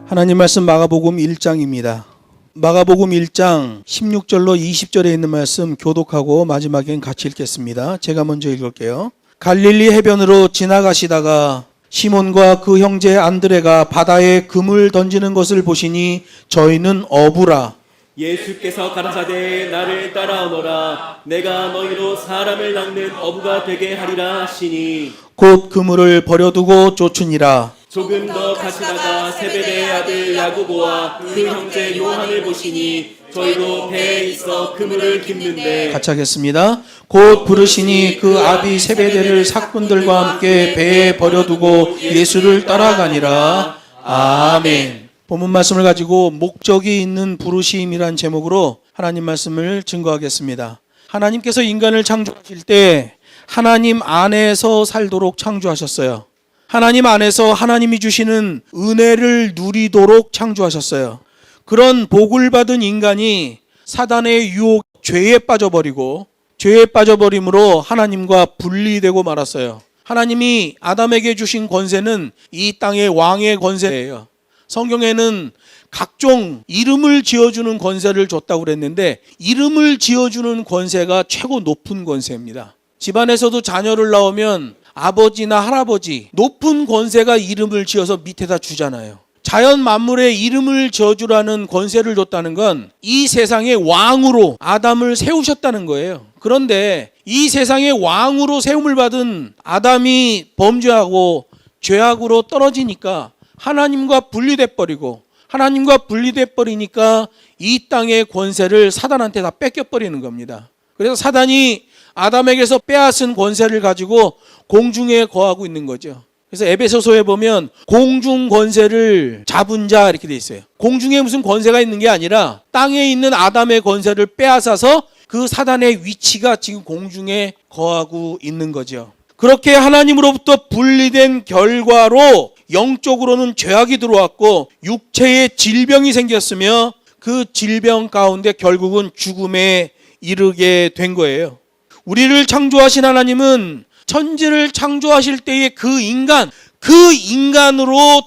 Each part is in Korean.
하나님 말씀 마가복음 1장입니다. 마가복음 1장 16절로 20절에 있는 말씀 교독하고 마지막엔 같이 읽겠습니다. 제가 먼저 읽을게요. 갈릴리 해변으로 지나가시다가 시몬과 그 형제 안드레가 바다에 금을 던지는 것을 보시니 저희는 어부라. 예수께서 가라사대 나를 따라오너라. 내가 너희로 사람을 낚는 어부가 되게 하리라 하시니 곧 그물을 버려두고 쫓으니라. 조금 더 가시다가 세베대의 아들 야고보와 그 형제 요한을 보시니 저희도 배에 있어 그물을 깁는데 같이 하겠습니다. 곧 부르시니 그 아비 세베대를 사꾼들과 함께 배에 버려두고 예수를 따라가니라. 아멘. 본문 말씀을 가지고 목적이 있는 부르심이란 제목으로 하나님 말씀을 증거하겠습니다. 하나님께서 인간을 창조하실 때 하나님 안에서 살도록 창조하셨어요. 하나님 안에서 하나님이 주시는 은혜를 누리도록 창조하셨어요. 그런 복을 받은 인간이 사단의 유혹, 죄에 빠져버리고 죄에 빠져버림으로 하나님과 분리되고 말았어요. 하나님이 아담에게 주신 권세는 이 땅의 왕의 권세예요. 성경에는 각종 이름을 지어주는 권세를 줬다고 그랬는데 이름을 지어주는 권세가 최고 높은 권세입니다. 집안에서도 자녀를 낳으면 아버지나 할아버지 높은 권세가 이름을 지어서 밑에다 주잖아요. 자연 만물에 이름을 지어주라는 권세를 줬다는 건 이 세상의 왕으로 아담을 세우셨다는 거예요. 그런데 이 세상의 왕으로 세움을 받은 아담이 범죄하고 죄악으로 떨어지니까 하나님과 분리돼 버리고 하나님과 분리돼 버리니까 이 땅의 권세를 사단한테 다 뺏겨 버리는 겁니다. 그래서 사단이 아담에게서 빼앗은 권세를 가지고 공중에 거하고 있는 거죠. 그래서 에베소서에 보면 공중 권세를 잡은 자 이렇게 돼 있어요. 공중에 무슨 권세가 있는 게 아니라 땅에 있는 아담의 권세를 빼앗아서 그 사단의 위치가 지금 공중에 거하고 있는 거죠. 그렇게 하나님으로부터 분리된 결과로 영적으로는 죄악이 들어왔고 육체에 질병이 생겼으며 그 질병 가운데 결국은 죽음에 이르게 된 거예요. 우리를 창조하신 하나님은 천지를 창조하실 때의 그 인간으로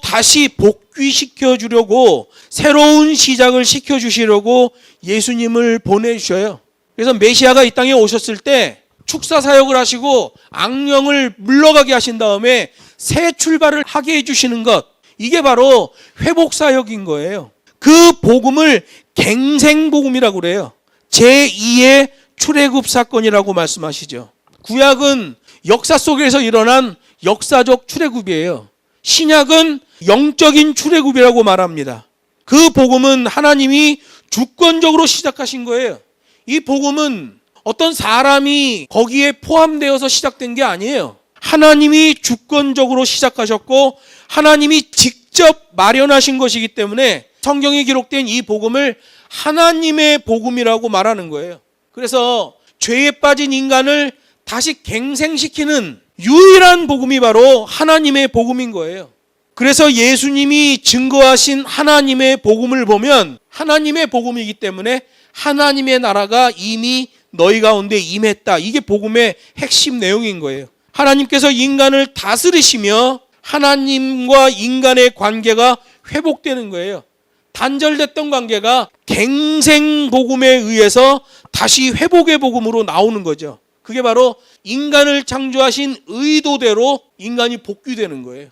다시 복귀시켜 주려고 새로운 시작을 시켜 주시려고 예수님을 보내주셔요. 그래서 메시아가 이 땅에 오셨을 때 축사 사역을 하시고 악령을 물러가게 하신 다음에 새 출발을 하게 해주시는 것, 이게 바로 회복 사역인 거예요. 그 복음을 갱생복음이라고 그래요. 제2의 출애굽 사건이라고 말씀하시죠. 구약은 역사 속에서 일어난 역사적 출애굽이에요. 신약은 영적인 출애굽이라고 말합니다. 그 복음은 하나님이 주권적으로 시작하신 거예요. 이 복음은 어떤 사람이 거기에 포함되어서 시작된 게 아니에요. 하나님이 주권적으로 시작하셨고 하나님이 직접 마련하신 것이기 때문에 성경에 기록된 이 복음을 하나님의 복음이라고 말하는 거예요. 그래서 죄에 빠진 인간을 다시 갱생시키는 유일한 복음이 바로 하나님의 복음인 거예요. 그래서 예수님이 증거하신 하나님의 복음을 보면 하나님의 복음이기 때문에 하나님의 나라가 이미 너희 가운데 임했다. 이게 복음의 핵심 내용인 거예요. 하나님께서 인간을 다스리시며 하나님과 인간의 관계가 회복되는 거예요. 단절됐던 관계가 갱생 복음에 의해서 다시 회복의 복음으로 나오는 거죠. 그게 바로 인간을 창조하신 의도대로 인간이 복귀되는 거예요.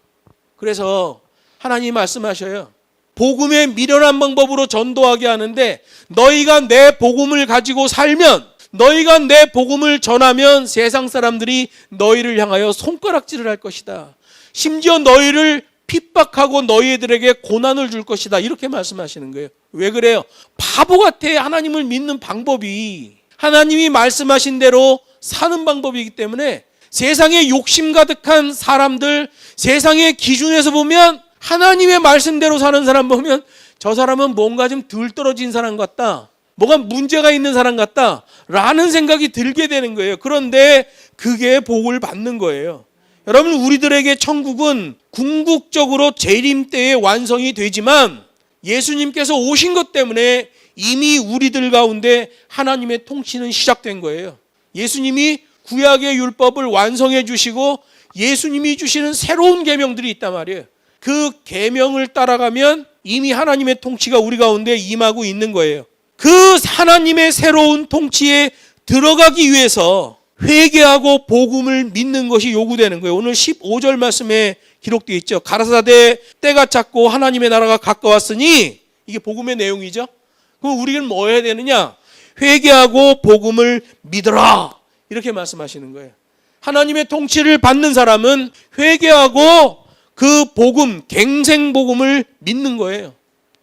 그래서 하나님이 말씀하셔요. 복음의 미련한 방법으로 전도하게 하는데 너희가 내 복음을 가지고 살면, 너희가 내 복음을 전하면 세상 사람들이 너희를 향하여 손가락질을 할 것이다. 심지어 너희를 핍박하고 너희들에게 고난을 줄 것이다. 이렇게 말씀하시는 거예요. 왜 그래요? 바보 같아. 하나님을 믿는 방법이 하나님이 말씀하신 대로 사는 방법이기 때문에 세상에 욕심 가득한 사람들, 세상의 기준에서 보면 하나님의 말씀대로 사는 사람 보면 저 사람은 뭔가 좀 덜 떨어진 사람 같다, 뭐가 문제가 있는 사람 같다 라는 생각이 들게 되는 거예요. 그런데 그게 복을 받는 거예요. 여러분, 우리들에게 천국은 궁극적으로 재림 때에 완성이 되지만 예수님께서 오신 것 때문에 이미 우리들 가운데 하나님의 통치는 시작된 거예요. 예수님이 구약의 율법을 완성해 주시고 예수님이 주시는 새로운 계명들이 있단 말이에요. 그 계명을 따라가면 이미 하나님의 통치가 우리 가운데 임하고 있는 거예요. 그 하나님의 새로운 통치에 들어가기 위해서 회개하고 복음을 믿는 것이 요구되는 거예요. 오늘 15절 말씀에 기록되어 있죠. 가라사대 때가 찼고 하나님의 나라가 가까웠으니, 이게 복음의 내용이죠. 그럼 우리는 뭐 해야 되느냐? 회개하고 복음을 믿어라, 이렇게 말씀하시는 거예요. 하나님의 통치를 받는 사람은 회개하고 그 복음, 갱생 복음을 믿는 거예요.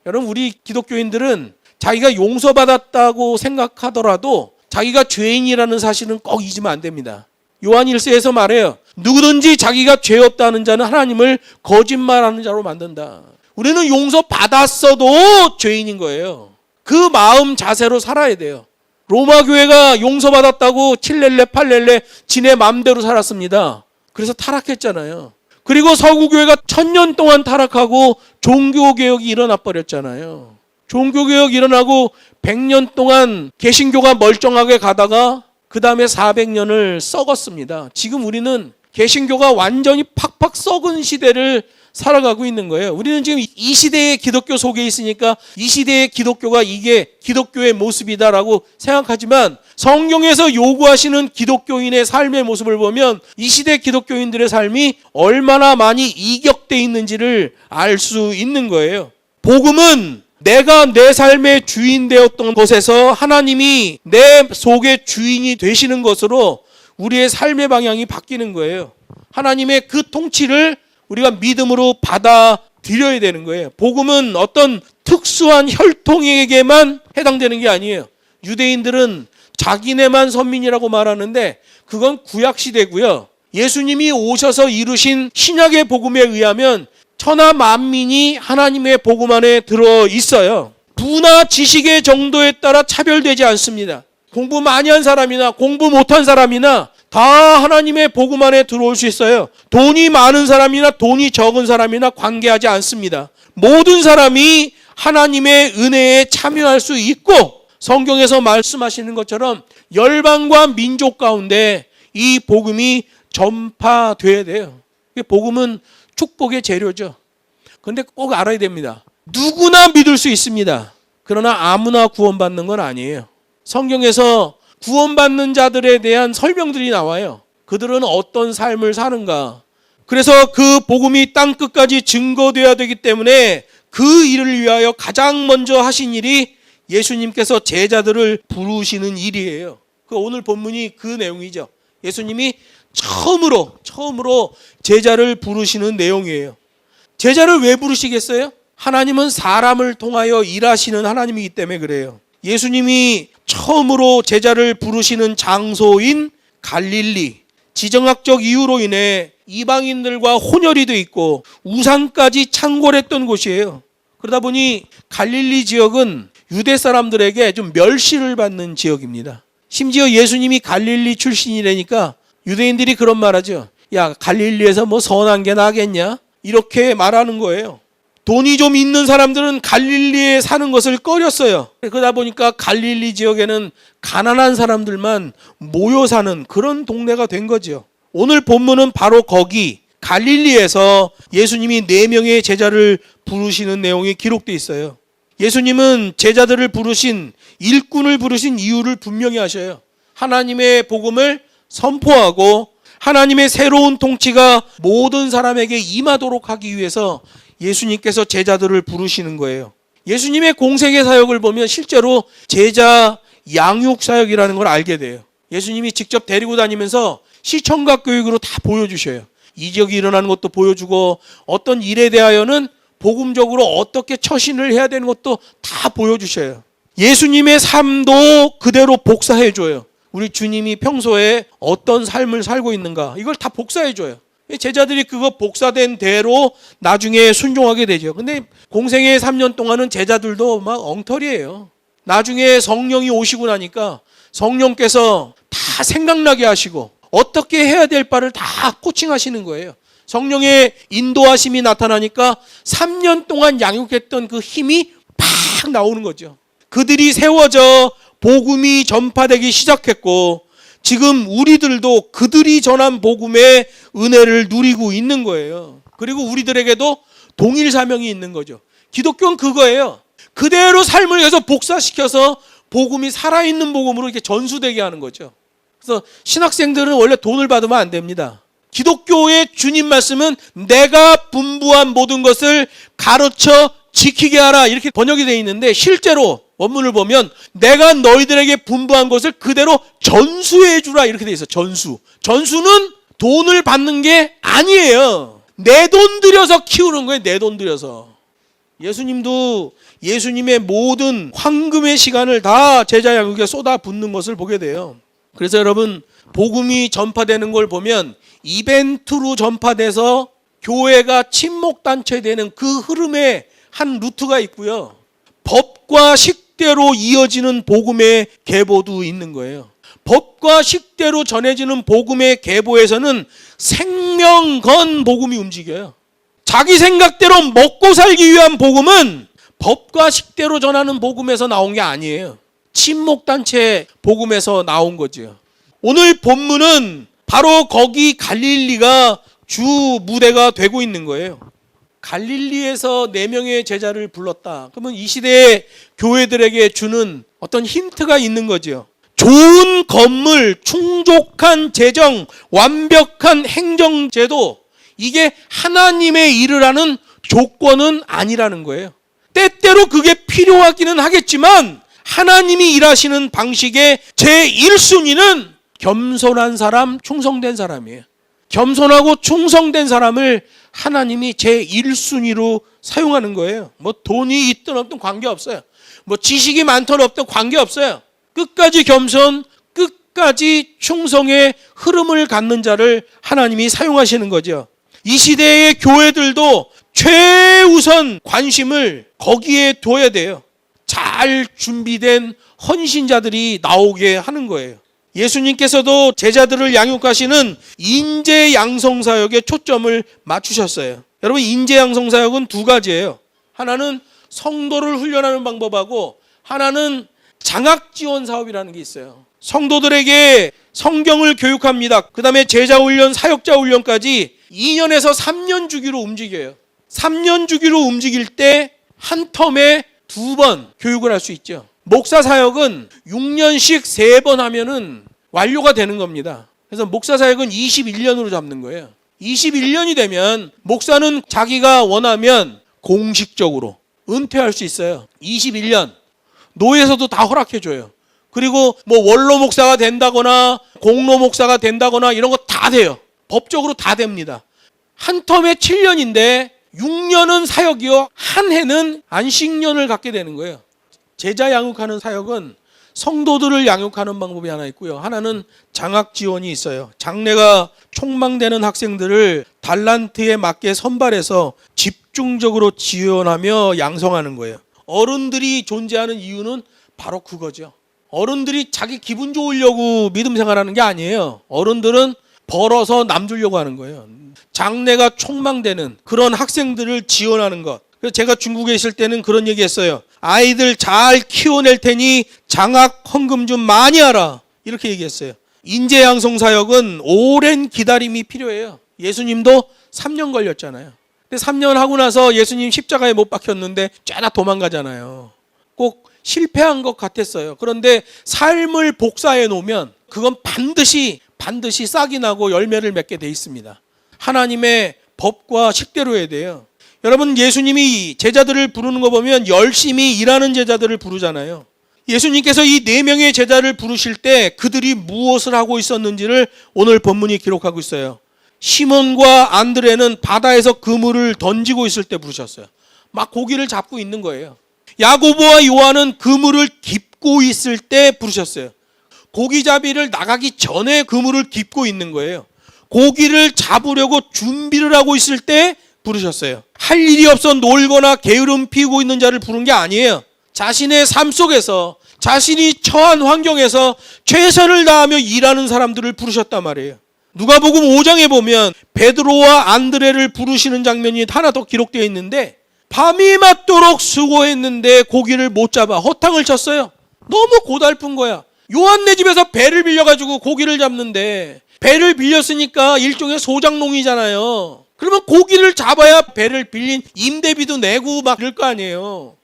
여러분, 우리 기독교인들은 자기가 용서받았다고 생각하더라도 자기가 죄인이라는 사실은 꼭 잊으면 안 됩니다. 요한 1서에서 말해요. 누구든지 자기가 죄 없다는 자는 하나님을 거짓말하는 자로 만든다. 우리는 용서받았어도 죄인인 거예요. 그 마음 자세로 살아야 돼요. 로마 교회가 용서받았다고 7렐레 8렐레 지네 마음대로 살았습니다. 그래서 타락했잖아요. 그리고 서구교회가 1000년 동안 타락하고 종교개혁이 일어나 버렸잖아요. 종교개혁 일어나고 100년 동안 개신교가 멀쩡하게 가다가 그 다음에 400년을 썩었습니다. 지금 우리는 개신교가 완전히 팍팍 썩은 시대를 살아가고 있는 거예요. 우리는 지금 이 시대의 기독교 속에 있으니까 이 시대의 기독교가 이게 기독교의 모습이다라고 생각하지만, 성경에서 요구하시는 기독교인의 삶의 모습을 보면 이 시대 기독교인들의 삶이 얼마나 많이 이격되어 있는지를 알 수 있는 거예요. 복음은 내가 내 삶의 주인 되었던 곳에서 하나님이 내 속의 주인이 되시는 것으로 우리의 삶의 방향이 바뀌는 거예요. 하나님의 그 통치를 우리가 믿음으로 받아들여야 되는 거예요. 복음은 어떤 특수한 혈통에게만 해당되는 게 아니에요. 유대인들은 자기네만 선민이라고 말하는데 그건 구약시대고요. 예수님이 오셔서 이루신 신약의 복음에 의하면 천하 만민이 하나님의 복음 안에 들어 있어요. 부나 지식의 정도에 따라 차별되지 않습니다. 공부 많이 한 사람이나 공부 못한 사람이나 다 하나님의 복음 안에 들어올 수 있어요. 돈이 많은 사람이나 돈이 적은 사람이나 관계하지 않습니다. 모든 사람이 하나님의 은혜에 참여할 수 있고, 성경에서 말씀하시는 것처럼 열방과 민족 가운데 이 복음이 전파돼야 돼요. 복음은 축복의 재료죠. 그런데 꼭 알아야 됩니다. 누구나 믿을 수 있습니다. 그러나 아무나 구원받는 건 아니에요. 성경에서 구원받는 자들에 대한 설명들이 나와요. 그들은 어떤 삶을 사는가. 그래서 그 복음이 땅 끝까지 증거되어야 되기 때문에 그 일을 위하여 가장 먼저 하신 일이 예수님께서 제자들을 부르시는 일이에요. 그 오늘 본문이 그 내용이죠. 예수님이 처음으로 제자를 부르시는 내용이에요. 제자를 왜 부르시겠어요? 하나님은 사람을 통하여 일하시는 하나님이기 때문에 그래요. 예수님이 처음으로 제자를 부르시는 장소인 갈릴리, 지정학적 이유로 인해 이방인들과 혼혈이 돼 있고 우상까지 창궐했던 곳이에요. 그러다 보니 갈릴리 지역은 유대 사람들에게 좀 멸시를 받는 지역입니다. 심지어 예수님이 갈릴리 출신이라니까 유대인들이 그런 말하죠. 야, 갈릴리에서 뭐 선한 게 나겠냐? 이렇게 말하는 거예요. 돈이 좀 있는 사람들은 갈릴리에 사는 것을 꺼렸어요. 그러다 보니까 갈릴리 지역에는 가난한 사람들만 모여 사는 그런 동네가 된 거죠. 오늘 본문은 바로 거기 갈릴리에서 예수님이 4명의 제자를 부르시는 내용이 기록되어 있어요. 예수님은 제자들을 부르신, 일꾼을 부르신 이유를 분명히 하셔요. 하나님의 복음을 선포하고 하나님의 새로운 통치가 모든 사람에게 임하도록 하기 위해서 예수님께서 제자들을 부르시는 거예요. 예수님의 공생의 사역을 보면 실제로 제자 양육 사역이라는 걸 알게 돼요. 예수님이 직접 데리고 다니면서 시청각 교육으로 다 보여주셔요. 이적이 일어나는 것도 보여주고 어떤 일에 대하여는 복음적으로 어떻게 처신을 해야 되는 것도 다 보여주셔요. 예수님의 삶도 그대로 복사해줘요. 우리 주님이 평소에 어떤 삶을 살고 있는가 이걸 다 복사해줘요. 제자들이 그거 복사된 대로 나중에 순종하게 되죠. 근데 공생의 3년 동안은 제자들도 막 엉터리예요. 나중에 성령이 오시고 나니까 성령께서 다 생각나게 하시고 어떻게 해야 될 바를 다 코칭하시는 거예요. 성령의 인도하심이 나타나니까 3년 동안 양육했던 그 힘이 팍 나오는 거죠. 그들이 세워져 복음이 전파되기 시작했고 지금 우리들도 그들이 전한 복음의 은혜를 누리고 있는 거예요. 그리고 우리들에게도 동일 사명이 있는 거죠. 기독교는 그거예요. 그대로 삶을 해서 복사시켜서 복음이 살아있는 복음으로 이렇게 전수되게 하는 거죠. 그래서 신학생들은 원래 돈을 받으면 안 됩니다. 기독교의 주님 말씀은 내가 분부한 모든 것을 가르쳐 지키게 하라 이렇게 번역이 되어 있는데, 실제로 원문을 보면 내가 너희들에게 분부한 것을 그대로 전수해 주라 이렇게 되어 있어요. 전수는 돈을 받는 게 아니에요. 내 돈 들여서 키우는 거예요. 내 돈 들여서. 예수님도 예수님의 모든 황금의 시간을 다 제자 양육에 쏟아붓는 것을 보게 돼요. 그래서 여러분, 복음이 전파되는 걸 보면 이벤트로 전파돼서 교회가 침묵단체되는 그 흐름에 한 루트가 있고요. 법과 식대로 이어지는 복음의 계보도 있는 거예요. 법과 식대로 전해지는 복음의 계보에서는 생명 건 복음이 움직여요. 자기 생각대로 먹고 살기 위한 복음은 법과 식대로 전하는 복음에서 나온 게 아니에요. 침묵단체 복음에서 나온 거죠. 오늘 본문은 바로 거기 갈릴리가 주 무대가 되고 있는 거예요. 갈릴리에서 4명의 제자를 불렀다. 그러면 이 시대의 교회들에게 주는 어떤 힌트가 있는 거죠. 좋은 건물, 충족한 재정, 완벽한 행정제도, 이게 하나님의 일을 하는 조건은 아니라는 거예요. 때때로 그게 필요하기는 하겠지만 하나님이 일하시는 방식의 제1순위는 겸손한 사람, 충성된 사람이에요. 겸손하고 충성된 사람을 하나님이 제1순위로 사용하는 거예요. 뭐 돈이 있든 없든 관계없어요. 뭐 지식이 많든 없든 관계없어요. 끝까지 겸손, 끝까지 충성의 흐름을 갖는 자를 하나님이 사용하시는 거죠. 이 시대의 교회들도 최우선 관심을 거기에 둬야 돼요. 잘 준비된 헌신자들이 나오게 하는 거예요. 예수님께서도 제자들을 양육하시는 인재 양성 사역에 초점을 맞추셨어요. 여러분, 인재 양성 사역은 2가지예요. 하나는 성도를 훈련하는 방법하고 하나는 장학 지원 사업이라는 게 있어요. 성도들에게 성경을 교육합니다. 그 다음에 제자 훈련, 사역자 훈련까지 2년에서 3년 주기로 움직여요. 3년 주기로 움직일 때 한 텀에 2번 교육을 할 수 있죠. 목사 사역은 6년씩 3번 하면은 완료가 되는 겁니다. 그래서 목사 사역은 21년으로 잡는 거예요. 21년이 되면 목사는 자기가 원하면 공식적으로 은퇴할 수 있어요. 21년. 노예에서도 다 허락해줘요. 그리고 뭐 원로 목사가 된다거나 공로 목사가 된다거나 이런 거 다 돼요. 법적으로 다 됩니다. 한 텀에 7년인데 6년은 사역이요, 한 해는 안식년을 갖게 되는 거예요. 제자 양육하는 사역은 성도들을 양육하는 방법이 하나 있고요. 하나는 장학 지원이 있어요. 장래가 촉망되는 학생들을 달란트에 맞게 선발해서 집중적으로 지원하며 양성하는 거예요. 어른들이 존재하는 이유는 바로 그거죠. 어른들이 자기 기분 좋으려고 믿음 생활하는 게 아니에요. 어른들은 벌어서 남 주려고 하는 거예요. 장래가 촉망되는 그런 학생들을 지원하는 것. 그래서 제가 중국에 있을 때는 그런 얘기 했어요. 아이들 잘 키워낼 테니 장학 헌금 좀 많이 하라. 이렇게 얘기했어요. 인재 양성 사역은 오랜 기다림이 필요해요. 예수님도 3년 걸렸잖아요. 근데 3년 하고 나서 예수님 십자가에 못 박혔는데 쫙 도망가잖아요. 꼭 실패한 것 같았어요. 그런데 삶을 복사해 놓으면 그건 반드시 싹이 나고 열매를 맺게 돼 있습니다. 하나님의 법과 식대로 해야 돼요. 여러분, 예수님이 제자들을 부르는 거 보면 열심히 일하는 제자들을 부르잖아요. 예수님께서 이 4명의 제자를 부르실 때 그들이 무엇을 하고 있었는지를 오늘 본문이 기록하고 있어요. 시몬과 안드레는 바다에서 그물을 던지고 있을 때 부르셨어요. 막 고기를 잡고 있는 거예요. 야고보와 요한은 그물을 깁고 있을 때 부르셨어요. 고기잡이를 나가기 전에 그물을 깁고 있는 거예요. 고기를 잡으려고 준비를 하고 있을 때 부르셨어요. 할 일이 없어 놀거나 게으름 피우고 있는 자를 부른 게 아니에요. 자신의 삶 속에서, 자신이 처한 환경에서 최선을 다하며 일하는 사람들을 부르셨단 말이에요. 누가복음 5장에 보면 베드로와 안드레를 부르시는 장면이 하나 더 기록되어 있는데, 밤이 맞도록 수고했는데 고기를 못 잡아 허탕을 쳤어요. 너무 고달픈 거야. 요한네 집에서 배를 빌려가지고 고기를 잡는데, 배를 빌렸으니까 일종의 소장농이잖아요. 그러면 고기를 잡아야 배를 빌린 임대비도 내고 막 이럴 거 아니에요.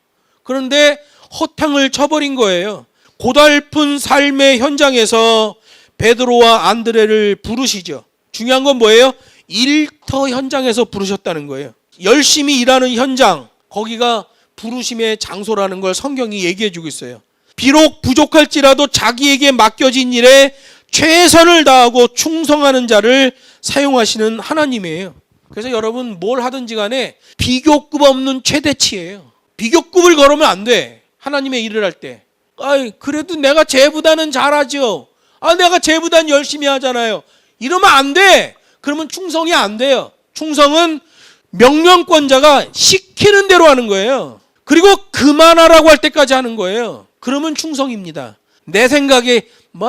그런데 허탕을 쳐버린 거예요. 고달픈 삶의 현장에서 베드로와 안드레를 부르시죠. 중요한 건 뭐예요? 일터 현장에서 부르셨다는 거예요. 열심히 일하는 현장, 거기가 부르심의 장소라는 걸 성경이 얘기해 주고 있어요. 비록 부족할지라도 자기에게 맡겨진 일에 최선을 다하고 충성하는 자를 사용하시는 하나님이에요. 그래서 여러분 뭘 하든지 간에 비교급 없는 최대치예요. 비교급을 걸으면 안 돼. 하나님의 일을 할 때. 그래도 내가 쟤보다는 잘하죠. 내가 쟤보다는 열심히 하잖아요. 이러면 안 돼. 그러면 충성이 안 돼요. 충성은 명령권자가 시키는 대로 하는 거예요. 그리고 그만하라고 할 때까지 하는 거예요. 그러면 충성입니다. 내 생각에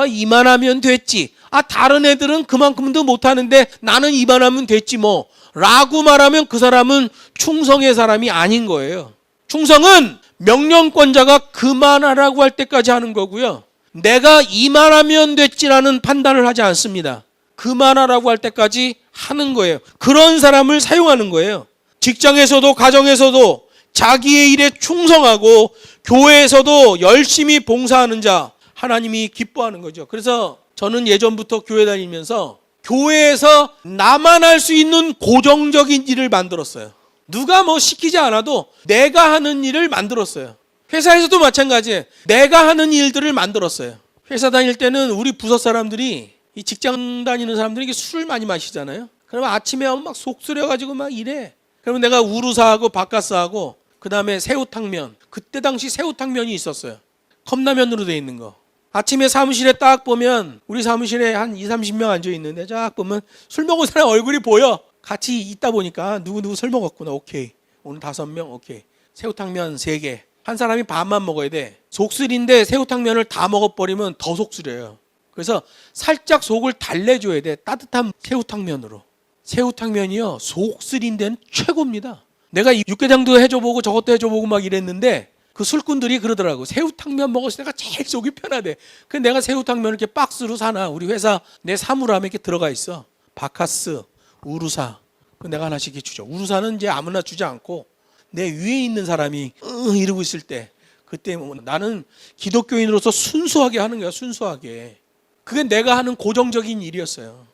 이만하면 됐지. 다른 애들은 그만큼도 못하는데 나는 이만하면 됐지 뭐 라고 말하면 그 사람은 충성의 사람이 아닌 거예요. 충성은 명령권자가 그만하라고 할 때까지 하는 거고요. 내가 이만하면 됐지라는 판단을 하지 않습니다. 그만하라고 할 때까지 하는 거예요. 그런 사람을 사용하는 거예요. 직장에서도 가정에서도 자기의 일에 충성하고 교회에서도 열심히 봉사하는 자, 하나님이 기뻐하는 거죠. 그래서 저는 예전부터 교회 다니면서 교회에서 나만 할 수 있는 고정적인 일을 만들었어요. 누가 시키지 않아도 내가 하는 일을 만들었어요. 회사에서도 마찬가지예요. 내가 하는 일들을 만들었어요. 회사 다닐 때는 우리 부서 사람들이, 이 직장 다니는 사람들이 술 많이 마시잖아요. 그러면 아침에 막 속쓰려가지고 막 이래. 그러면 내가 우루사하고 바카스하고 그 다음에 새우탕면, 그때 당시 새우탕면이 있었어요. 컵라면으로 돼 있는 거. 아침에 사무실에 딱 보면 우리 사무실에 한 20, 30명 앉아 있는데 쫙 보면 술 먹은 사람 얼굴이 보여. 같이 있다 보니까 누구 술 먹었구나. 오케이. 오늘 5명. 오케이. 새우탕면 3개. 한 사람이 반만 먹어야 돼. 속쓰린데 새우탕면을 다 먹어버리면 더 속쓰려요. 그래서 살짝 속을 달래줘야 돼. 따뜻한 새우탕면으로. 새우탕면이요, 속쓰린 데는 최고입니다. 내가 육개장도 해줘보고 저것도 해줘보고 막 이랬는데 그 술꾼들이 그러더라고. 새우탕면 먹었을 때가 제일 속이 편하대. 그래서 내가 새우탕면을 이렇게 박스로 사나. 우리 회사 내 사물함에 이렇게 들어가 있어. 바카스, 우루사. 내가 하나씩 이렇게 주죠. 우루사는 이제 아무나 주지 않고 내 위에 있는 사람이 이러고 있을 때, 그때 나는 기독교인으로서 순수하게 하는 거야. 순수하게. 그게 내가 하는 고정적인 일이었어요.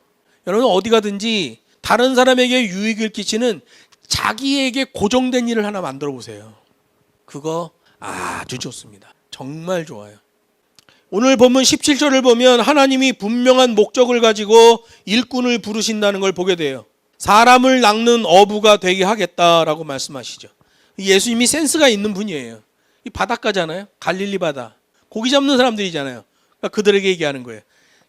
여러분 어디 가든지 다른 사람에게 유익을 끼치는 자기에게 고정된 일을 하나 만들어 보세요. 그거 아주 좋습니다. 정말 좋아요. 오늘 본문 17절을 보면 하나님이 분명한 목적을 가지고 일꾼을 부르신다는 걸 보게 돼요. 사람을 낚는 어부가 되게 하겠다라고 말씀하시죠. 예수님이 센스가 있는 분이에요. 이 바닷가잖아요. 갈릴리 바다. 고기 잡는 사람들이잖아요. 그러니까 그들에게 얘기하는 거예요.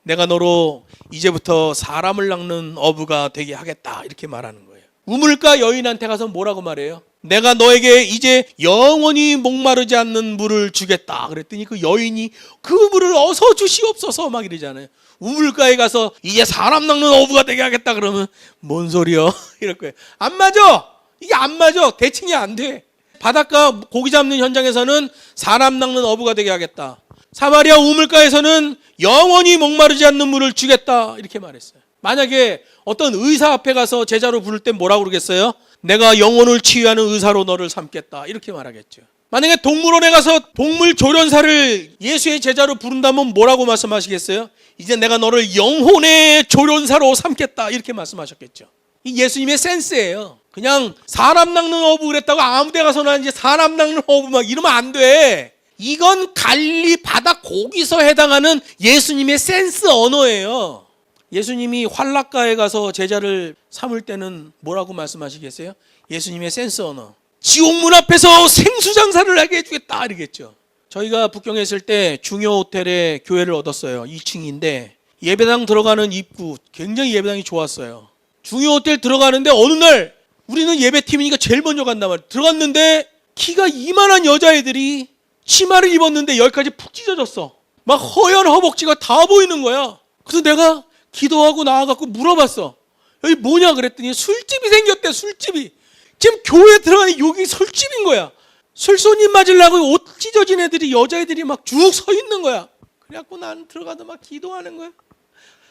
내가 너로 이제부터 사람을 낚는 어부가 되게 하겠다. 이렇게 말하는 거예요. 우물가 여인한테 가서 뭐라고 말해요? 내가 너에게 이제 영원히 목마르지 않는 물을 주겠다. 그랬더니 그 여인이 그 물을 어서 주시옵소서 막 이러잖아요. 우물가에 가서 이제 사람 낚는 어부가 되게 하겠다 그러면 뭔 소리여? 이럴 거예요. 안 맞아. 이게 안 맞아. 대칭이 안 돼. 바닷가 고기 잡는 현장에서는 사람 낚는 어부가 되게 하겠다. 사마리아 우물가에서는 영원히 목마르지 않는 물을 주겠다. 이렇게 말했어요. 만약에 어떤 의사 앞에 가서 제자로 부를 때 뭐라고 그러겠어요? 내가 영혼을 치유하는 의사로 너를 삼겠다. 이렇게 말하겠죠. 만약에 동물원에 가서 동물 조련사를 예수의 제자로 부른다면 뭐라고 말씀하시겠어요? 이제 내가 너를 영혼의 조련사로 삼겠다. 이렇게 말씀하셨겠죠. 이 예수님의 센스예요. 그냥 사람 낚는 어부 그랬다고 아무 데 가서나 이제 사람 낚는 어부 막 이러면 안 돼. 이건 갈릴리 바다 거기서 해당하는 예수님의 센스 언어예요. 예수님이 환락가에 가서 제자를 삼을 때는 뭐라고 말씀하시겠어요? 예수님의 센스 언어. 지옥문 앞에서 생수장사를 하게 해주겠다 이러겠죠. 저희가 북경에 있을 때 중요 호텔에 교회를 얻었어요. 2층인데 예배당 들어가는 입구 굉장히 예배당이 좋았어요. 중요 호텔 들어가는데 어느 날 우리는 예배팀이니까 제일 먼저 간단 말이에요. 들어갔는데 키가 이만한 여자애들이 치마를 입었는데 여기까지 푹 찢어졌어. 막 허연 허벅지가 다 보이는 거야. 그래서 내가 기도하고 나와갖고 물어봤어. 여기 뭐냐 그랬더니 술집이 생겼대. 술집이. 지금 교회에 들어가니 여기 술집인 거야. 술 손님 맞으려고 옷 찢어진 애들이 여자애들이 막 쭉 서 있는 거야. 그래갖고 난 들어가도 막 기도하는 거야.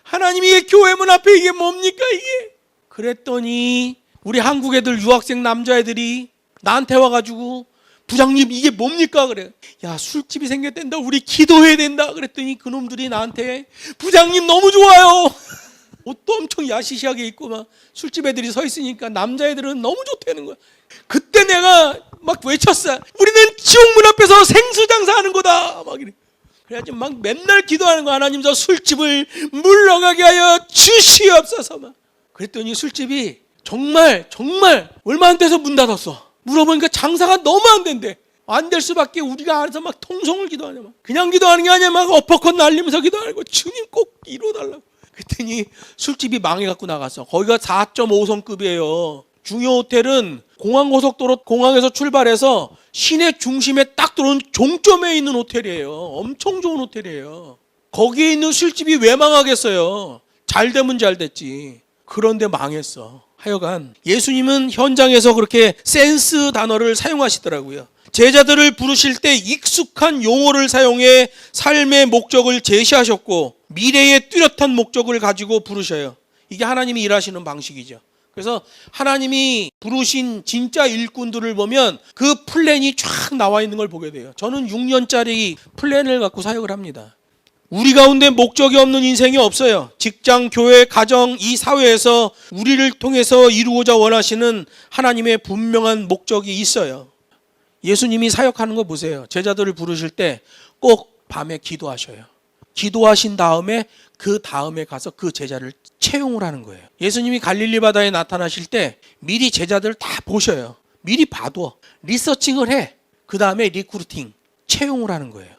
하나님이 교회 문 앞에 이게 뭡니까 이게. 그랬더니 우리 한국 애들 유학생 남자애들이 나한테 와가지고 부장님 이게 뭡니까? 그래. 야, 술집이 생겼댄다. 우리 기도해야 된다. 그랬더니 그놈들이 나한테 부장님 너무 좋아요. 옷도 엄청 야시시하게 입고 막 술집 애들이 서 있으니까 남자애들은 너무 좋다는 거야. 그때 내가 막 외쳤어. 우리는 지옥문 앞에서 생수 장사하는 거다. 막 이래. 그래가지고 막 맨날 기도하는 거. 하나님 저 술집을 물러가게 하여 주시옵소서. 막. 그랬더니 술집이 정말 얼마 안 돼서 문 닫았어. 물어보니까 장사가 너무 안 된대. 안 될 수밖에 우리가 안에서 막 통성을 기도하냐. 막. 그냥 기도하는 게 아니야. 막 어퍼컷 날리면서 기도하는 거. 주님 꼭 이뤄달라고. 그랬더니 술집이 망해갖고 나갔어. 거기가 4.5성급이에요. 중요 호텔은 공항고속도로 공항에서 출발해서 시내 중심에 딱 들어온 종점에 있는 호텔이에요. 엄청 좋은 호텔이에요. 거기에 있는 술집이 왜 망하겠어요? 잘 되면 잘 됐지. 그런데 망했어. 하여간 예수님은 현장에서 그렇게 센스 단어를 사용하시더라고요. 제자들을 부르실 때 익숙한 용어를 사용해 삶의 목적을 제시하셨고 미래의 뚜렷한 목적을 가지고 부르셔요. 이게 하나님이 일하시는 방식이죠. 그래서 하나님이 부르신 진짜 일꾼들을 보면 그 플랜이 쫙 나와 있는 걸 보게 돼요. 저는 6년짜리 플랜을 갖고 사역을 합니다. 우리 가운데 목적이 없는 인생이 없어요. 직장, 교회, 가정, 이 사회에서 우리를 통해서 이루고자 원하시는 하나님의 분명한 목적이 있어요. 예수님이 사역하는 거 보세요. 제자들을 부르실 때 꼭 밤에 기도하셔요. 기도하신 다음에 그 다음에 가서 그 제자를 채용을 하는 거예요. 예수님이 갈릴리 바다에 나타나실 때 미리 제자들을 다 보셔요. 미리 봐둬. 리서칭을 해. 그 다음에 리크루팅, 채용을 하는 거예요.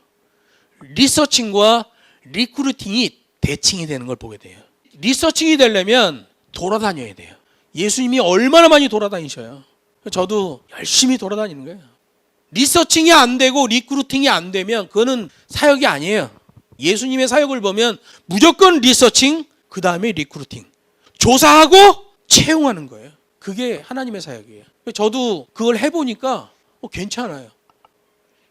리서칭과 리크루팅이 대칭이 되는 걸 보게 돼요. 리서칭이 되려면 돌아다녀야 돼요. 예수님이 얼마나 많이 돌아다니셔요. 저도 열심히 돌아다니는 거예요. 리서칭이 안 되고 리크루팅이 안 되면 그거는 사역이 아니에요. 예수님의 사역을 보면 무조건 리서칭, 그 다음에 리크루팅. 조사하고 채용하는 거예요. 그게 하나님의 사역이에요. 저도 그걸 해보니까 괜찮아요.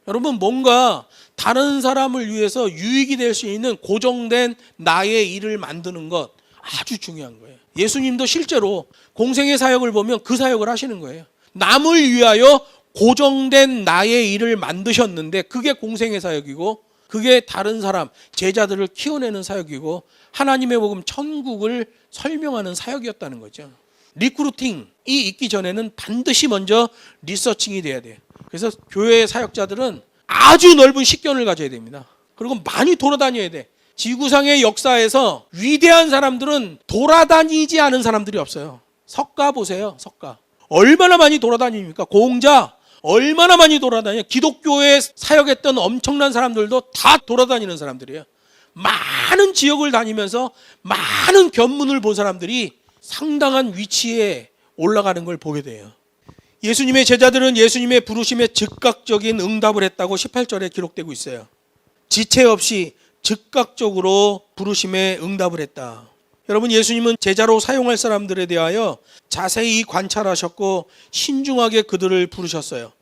여러분, 뭔가 다른 사람을 위해서 유익이 될 수 있는 고정된 나의 일을 만드는 것 아주 중요한 거예요. 예수님도 실제로 공생의 사역을 보면 그 사역을 하시는 거예요. 남을 위하여 고정된 나의 일을 만드셨는데 그게 공생의 사역이고 그게 다른 사람, 제자들을 키워내는 사역이고 하나님의 복음 천국을 설명하는 사역이었다는 거죠. 리크루팅이 있기 전에는 반드시 먼저 리서칭이 돼야 돼요. 그래서 교회 사역자들은 아주 넓은 식견을 가져야 됩니다. 그리고 많이 돌아다녀야 돼. 지구상의 역사에서 위대한 사람들은 돌아다니지 않은 사람들이 없어요. 석가 보세요. 석가. 얼마나 많이 돌아다닙니까? 공자 얼마나 많이 돌아다녀요. 기독교에 사역했던 엄청난 사람들도 다 돌아다니는 사람들이에요. 많은 지역을 다니면서 많은 견문을 본 사람들이 상당한 위치에 올라가는 걸 보게 돼요. 예수님의 제자들은 예수님의 부르심에 즉각적인 응답을 했다고 18절에 기록되고 있어요. 지체 없이 즉각적으로 부르심에 응답을 했다. 여러분, 예수님은 제자로 사용할 사람들에 대하여 자세히 관찰하셨고 신중하게 그들을 부르셨어요.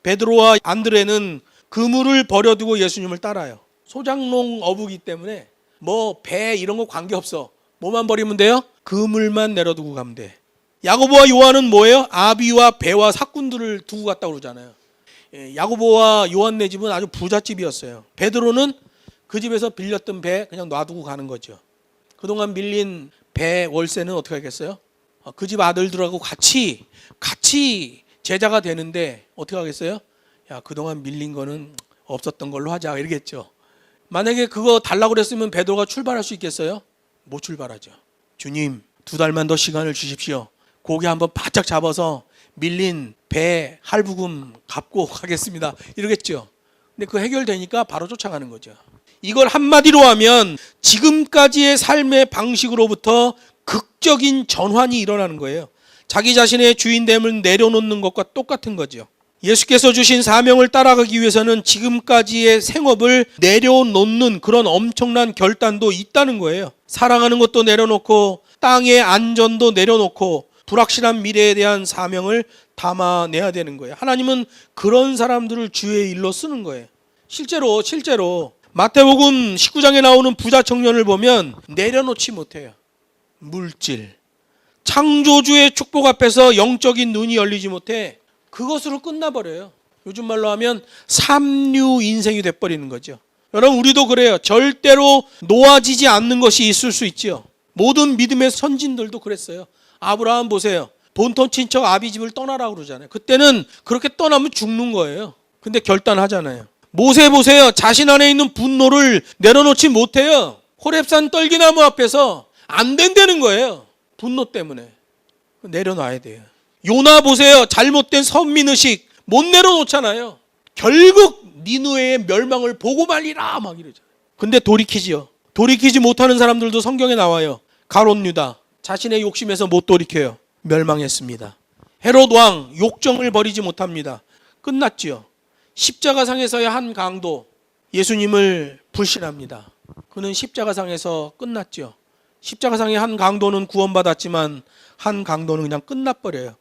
베드로와 안드레는 그물을 버려두고 예수님을 따라요. 소장농 어부기 때문에 뭐 배 이런 거 관계없어. 뭐만 버리면 돼요? 그물만 내려두고 가면 돼. 야고보와 요한은 뭐예요? 아비와 배와 사꾼들을 두고 갔다고 그러잖아요. 야고보와 요한네 집은 아주 부잣집이었어요. 베드로는 그 집에서 빌렸던 배 그냥 놔두고 가는 거죠. 그동안 밀린 배 월세는 어떻게 하겠어요? 그 집 아들들하고 같이 제자가 되는데 어떻게 하겠어요? 야, 그동안 밀린 거는 없었던 걸로 하자 이러겠죠. 만약에 그거 달라고 그랬으면 베드로가 출발할 수 있겠어요? 못 출발하죠. 주님, 2달만 더 시간을 주십시오. 고기 한번 바짝 잡아서 밀린 배 할부금 갚고 가겠습니다. 이러겠죠. 근데 그 해결되니까 바로 쫓아가는 거죠. 이걸 한마디로 하면 지금까지의 삶의 방식으로부터 극적인 전환이 일어나는 거예요. 자기 자신의 주인됨을 내려놓는 것과 똑같은 거죠. 예수께서 주신 사명을 따라가기 위해서는 지금까지의 생업을 내려놓는 그런 엄청난 결단도 있다는 거예요. 사랑하는 것도 내려놓고 땅의 안전도 내려놓고 불확실한 미래에 대한 사명을 담아내야 되는 거예요. 하나님은 그런 사람들을 주의 일로 쓰는 거예요. 실제로 마태복음 19장에 나오는 부자 청년을 보면 내려놓지 못해요. 물질, 창조주의 축복 앞에서 영적인 눈이 열리지 못해 그것으로 끝나버려요. 요즘 말로 하면 삼류 인생이 돼버리는 거죠. 여러분, 우리도 그래요. 절대로 놓아지지 않는 것이 있을 수 있죠. 모든 믿음의 선진들도 그랬어요. 아브라함 보세요. 본토 친척 아비집을 떠나라고 그러잖아요. 그때는 그렇게 떠나면 죽는 거예요. 근데 결단하잖아요. 모세 보세요. 자신 안에 있는 분노를 내려놓지 못해요. 호렙산 떨기나무 앞에서 안 된다는 거예요. 분노 때문에. 내려놔야 돼요. 요나 보세요. 잘못된 선민의식 못 내려놓잖아요. 결국 니누웨의 멸망을 보고 말리라 막 이러잖아요. 근데 돌이키지요. 돌이키지 못하는 사람들도 성경에 나와요. 가롯 유다 자신의 욕심에서 못 돌이켜요. 멸망했습니다. 헤롯 왕 욕정을 버리지 못합니다. 끝났지요. 십자가상에서의 한 강도 예수님을 불신합니다. 그는 십자가상에서 끝났죠. 십자가상의 한 강도는 구원받았지만 한 강도는 그냥 끝나버려요.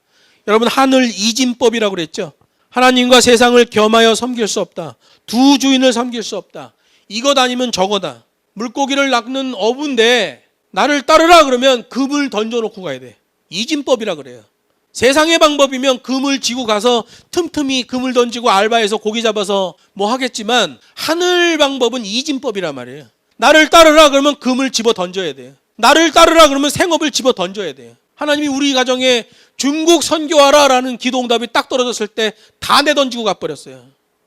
여러분, 하늘 이진법이라고 그랬죠. 하나님과 세상을 겸하여 섬길 수 없다. 두 주인을 섬길 수 없다. 이것 아니면 저거다. 물고기를 낚는 어부인데 나를 따르라 그러면 금을 던져놓고 가야 돼. 이진법이라 그래요. 세상의 방법이면 금을 지고 가서 틈틈이 금을 던지고 알바해서 고기 잡아서 뭐 하겠지만 하늘 방법은 이진법이란 말이에요. 나를 따르라 그러면 금을 집어 던져야 돼요. 나를 따르라 그러면 생업을 집어 던져야 돼요. 하나님이 우리 가정에 중국 선교하라라는 기도응답이 딱 떨어졌을 때 다 내던지고 가버렸어요.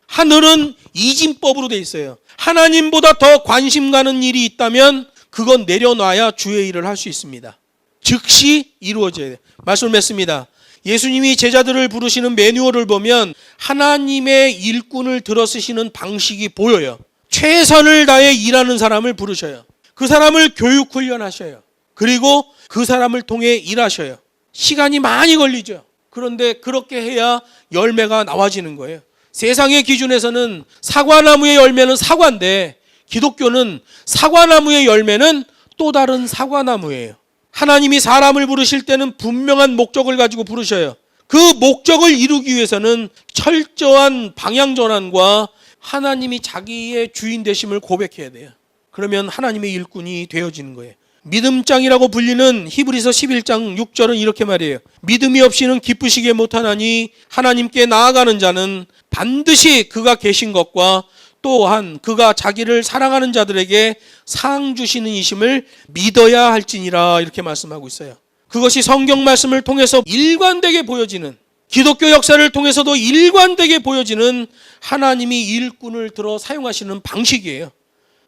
하늘은 이진법으로 돼 있어요. 하나님보다 더 관심 가는 일이 있다면 그건 내려놔야 주의 일을 할 수 있습니다. 즉시 이루어져야 돼요. 말씀을 맺습니다. 예수님이 제자들을 부르시는 매뉴얼을 보면 하나님의 일꾼을 들어쓰시는 방식이 보여요. 최선을 다해 일하는 사람을 부르셔요. 그 사람을 교육 훈련하셔요. 그리고 그 사람을 통해 일하셔요. 시간이 많이 걸리죠. 그런데 그렇게 해야 열매가 나와지는 거예요. 세상의 기준에서는 사과나무의 열매는 사과인데 기독교는 사과나무의 열매는 또 다른 사과나무예요. 하나님이 사람을 부르실 때는 분명한 목적을 가지고 부르셔요. 그 목적을 이루기 위해서는 철저한 방향 전환과 하나님이 자기의 주인 되심을 고백해야 돼요. 그러면 하나님의 일꾼이 되어지는 거예요. 믿음장이라고 불리는 히브리서 11장 6절은 이렇게 말해요. 믿음이 없이는 기쁘시게 못하나니 하나님께 나아가는 자는 반드시 그가 계신 것과 또한 그가 자기를 사랑하는 자들에게 상 주시는 이심을 믿어야 할지니라 이렇게 말씀하고 있어요. 그것이 성경 말씀을 통해서 일관되게 보여지는, 기독교 역사를 통해서도 일관되게 보여지는 하나님이 일꾼을 들어 사용하시는 방식이에요.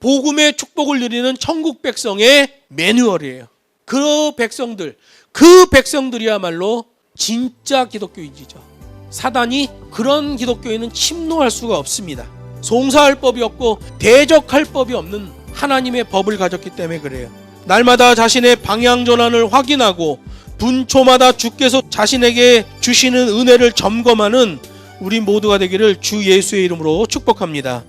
복음의 축복을 누리는 천국 백성의 매뉴얼이에요. 그 백성들이야말로 진짜 기독교인이죠. 사단이 그런 기독교인은 침노할 수가 없습니다. 송사할 법이 없고 대적할 법이 없는 하나님의 법을 가졌기 때문에 그래요. 날마다 자신의 방향 전환을 확인하고 분초마다 주께서 자신에게 주시는 은혜를 점검하는 우리 모두가 되기를 주 예수의 이름으로 축복합니다.